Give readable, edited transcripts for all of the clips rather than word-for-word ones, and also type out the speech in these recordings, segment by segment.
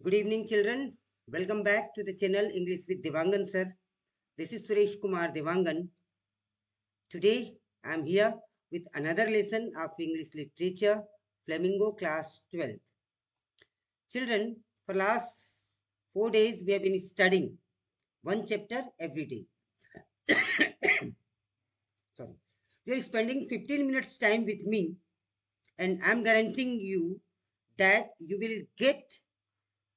Good evening, children. Welcome back to the channel English with Devangan sir. This is Suresh Kumar Devangan. Today, I am here with another lesson of English literature, Flamingo class 12th. Children, for last 4 days, we have been studying one chapter every day. Sorry. You are spending 15 minutes time with me, and I am guaranteeing you that you will get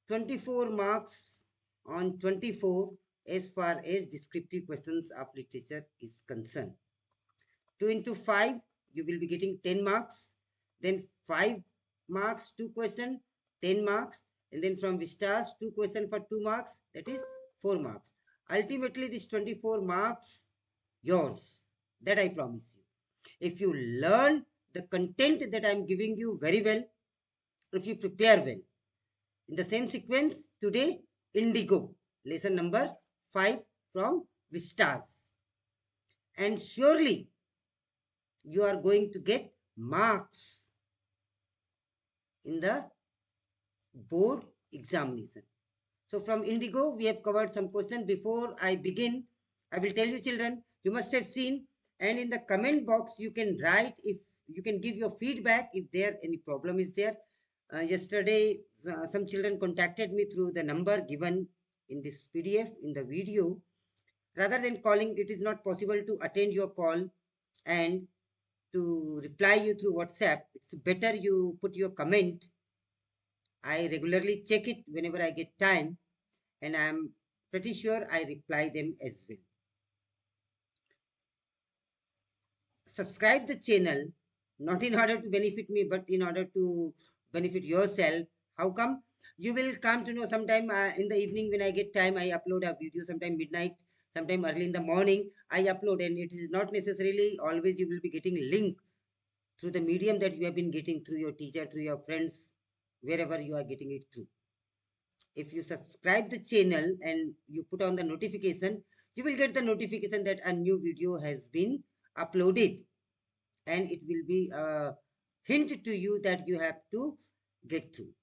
24 marks on 24 as far as descriptive questions of literature is concerned. 2 into 5, you will be getting 10 marks. Then 5 marks, 2 questions, 10 marks. And then from Vistas, 2 questions for 2 marks, that is 4 marks. Ultimately, this 24 marks, yours. That I promise you. If you learn the content that I am giving you very well, if you prepare well, in the same sequence, today, Indigo, lesson number 5 from Vistas. And surely you are going to get marks in the board examination. So from Indigo, we have covered some questions. Before I begin, I will tell you, children, you must have seen, and in the comment box, you can write if you can give your feedback if there any problem is there. Yesterday, some children contacted me through the number given in this PDF, in the video. Rather than calling, it is not possible to attend your call and to reply you through WhatsApp. It's better you put your comment. I regularly check it whenever I get time, and I'm pretty sure I reply them as well. Subscribe the channel, not in order to benefit me, but in order to benefit yourself. How come? You will come to know sometime in the evening when I get time, I upload a video, sometime midnight, sometime early in the morning, I upload, and it is not necessarily always you will be getting link through the medium that you have been getting through your teacher, through your friends, wherever you are getting it through. If you subscribe the channel and you put on the notification, you will get the notification that a new video has been uploaded, and it will be a hint to you that you have to get through.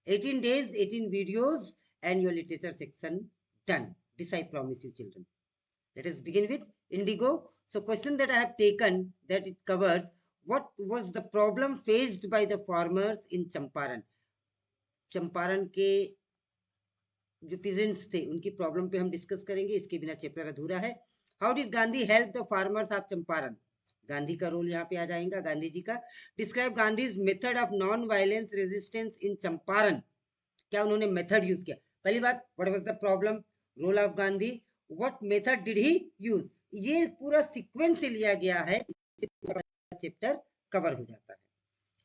18 days, 18 videos, and your literature section done. This I promise you, children. Let us begin with Indigo. So question that I have taken, that it covers what was the problem faced by the farmers in Champaran. Champaran के जो peasants थे उनकी problem पे हम discuss करेंगे, इसके बिना chapter अधूरा है. How did Gandhi help the farmers of Champaran. Gandhi का रोल यहाँ पे आ जाएगा, गांधी जी का. Describe Gandhi's method of non violence resistance in Champaran. क्या उन्होंने मेथड यूज किया. पहली बात, what was the problem, role of Gandhi, what method did he use. ये पूरा सीक्वेंस से लिया गया है, चैप्टर कवर हो जाता है.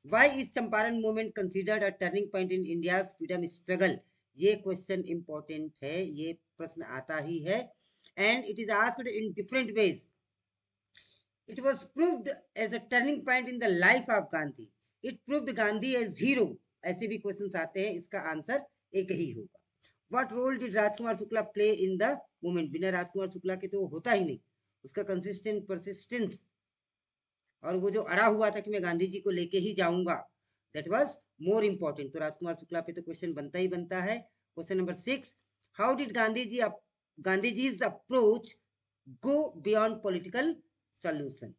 Why is Champaran movement considered a turning point in India's freedom struggle? ये क्वेश्चन इंपॉर्टेंट है, ये प्रश्न आता ही है, and it is asked in different ways. It was proved as a turning point in the life of Gandhi. It proved Gandhi as hero. ऐसे भी questions आते हैं, इसका आंसर एक ही होगा. What role did Rajkumar Shukla play in the movement? बिना राजकुमार शुक्ला के तो होता ही नहीं. उसका कंसिस्टेंट परसिस्टेंस और वो जो अड़ा हुआ था कि मैं गांधी जी को लेके ही जाऊंगा, दैट वाज मोर इंपॉर्टेंट. तो राजकुमार शुक्ला पे तो क्वेश्चन बनता ही बनता है. Question number 6, how did Gandhi ji's approach go beyond political solution.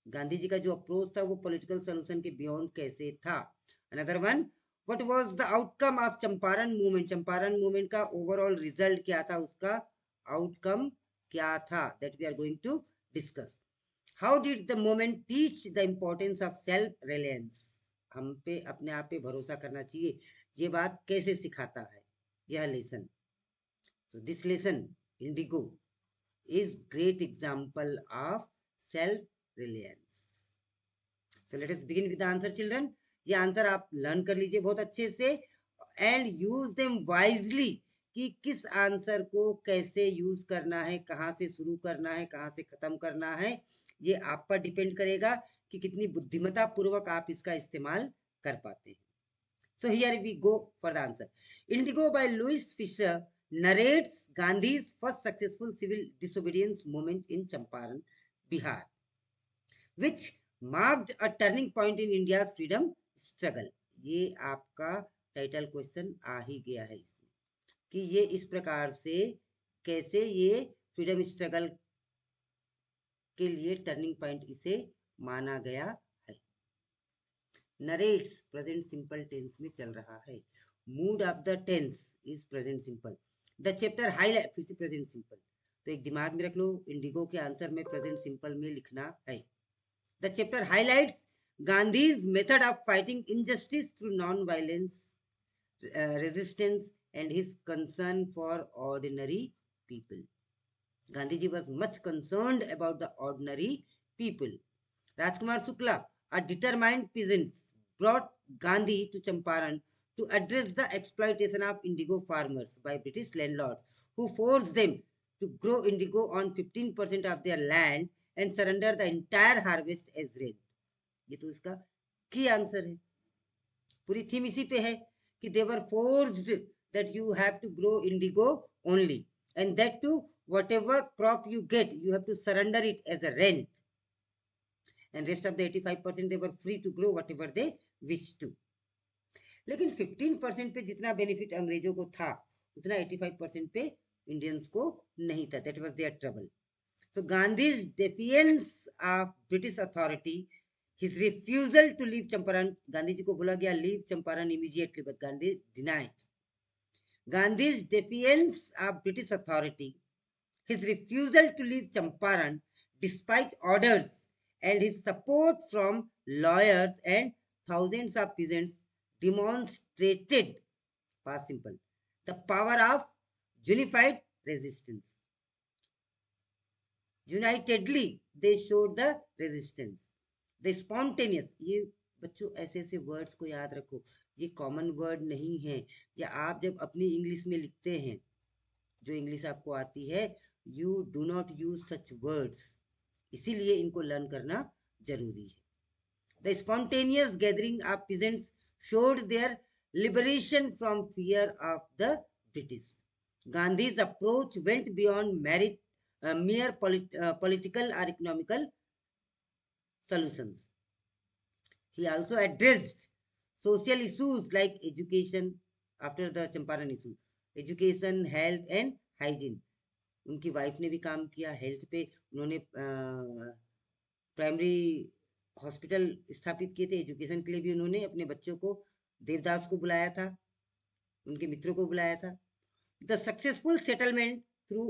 Gandhi ji का जो अप्रोच था वो पॉलिटिकल सॉल्यूशन के बियॉन्ड कैसे था. Another one, what was the outcome of Champaran movement. Champaran movement का ओवरऑल रिजल्ट क्या था, उसका आउटकम क्या था, that we are going to discuss. How did the movement teach the importance of self reliance. हम पे अपने आप पे भरोसा करना चाहिए, ये बात कैसे सिखाता है यह lesson. So this lesson, Indigo, is great example of self-reliance. So let us begin with the answer, children. ये आंसर आप लर्न कर लीजिए बहुत अच्छे से and use them wisely. कि किस आंसर को कैसे यूज करना है, कहाँ से शुरू करना है, कहाँ से खत्म करना है, ये आप पर डिपेंड करेगा कि कितनी बुद्धिमत्ता पूर्वक आप इसका इस्तेमाल कर पाते हैं. So here we go for the answer. Indigo by Louis Fisher narrates Gandhi's first successful civil disobedience movement in Champaran, Bihar, which marked a turning point in India's freedom struggle. ये आपका टाइटल क्वेश्चन आ ही गया है इसमें कि ये इस प्रकार से कैसे ये फ्रीडम स्ट्रगल के लिए टर्निंग पॉइंट इसे माना गया है। नरेट्स प्रेजेंट सिंपल टेंस में चल रहा है। Mood of the tense is present simple. The chapter highlight, फिर से प्रेजेंट सिंपल, तो एक दिमाग में रख लो, इंडिगो के आंसर में प्रेजेंट सिंपल में लिखना है। The chapter highlights Gandhi's method of fighting injustice through non violence resistance and his concern for ordinary people. Gandhiji was much concerned about the ordinary people. Rajkumar Shukla, a determined peasant, brought Gandhi to Champaran to address the exploitation of indigo farmers by British landlords who forced them to grow indigo on 15% of their land and surrender the entire harvest as rent. ये तो इसका की answer है। पूरी theme इसी पे है कि they were forced that you have to grow indigo only, and that too whatever crop you get you have to surrender it as a rent, and rest of the 85% they were free to grow whatever they wish to. लेकिन 15% पे जितना benefit अंग्रेजों को था उतना 85% पे Indians को नहीं था. That was their trouble. So Gandhi's defiance of British authority, his refusal to leave Champaran, Gandhi ji ko bola gaya leave Champaran immediately, but Gandhi denied. Gandhi's defiance of British authority, his refusal to leave Champaran despite orders, and his support from lawyers and thousands of peasants demonstrated, past simple, the power of unified resistance. Unitedly they showed the resistance. The spontaneous, ये बच्चों ऐसे ऐसे words को याद रखो, ये common word नहीं है. या आप जब अपनी इंग्लिश में लिखते हैं, जो इंग्लिश आपको आती है, you do not use such words. इसीलिए इनको लर्न करना जरूरी है. The spontaneous gathering of peasants showed their liberation from fear of the British. Gandhi's approach went beyond mere political or economical solutions. He also addressed social issues like education after the Champaran issue, education, health and hygiene. उनकी wife ने भी काम किया health पे. उन्होंने primary hospital स्थापित किए थे. एजुकेशन के लिए भी उन्होंने अपने बच्चों को, देवदास को बुलाया था, उनके मित्रों को बुलाया था. द सक्सेसफुल सेटलमेंट थ्रू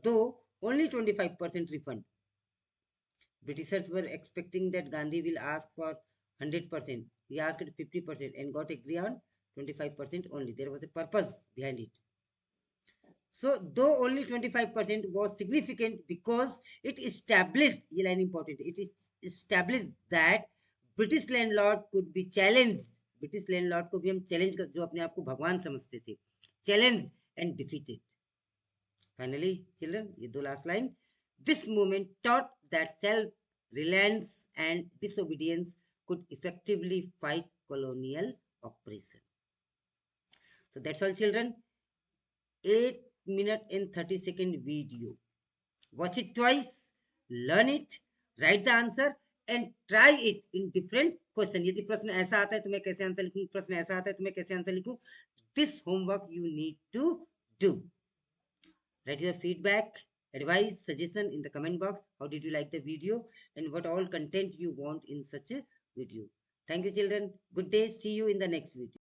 दो only 25% refund. Britishers were expecting that Gandhi will ask for 100%. He asked 50% and got agree on 25% only. There was a purpose behind it. So, though only 25% was significant because it established, ये line important, it established that British landlord could be challenged. British landlord को भी हम challenge कर, जो अपने आप को भगवान समझते थे, challenged and defeated. Finally, children, ये दो last line. This movement taught that self-reliance and disobedience could effectively fight colonial oppression. So that's all, children. 8 minute and 30-second video. Watch it twice, learn it, write the answer and try it in different question. यदि प्रश्न ऐसा आता है तो मैं कैसे answer लिखूं, प्रश्न ऐसा आता है तो मैं कैसे आंसर लिखूं. This homework you need to do. Write your feedback, advice, suggestion in the comment box. How did you like the video and what all content you want in such a video. Thank you, children. Good day. See you in the next video.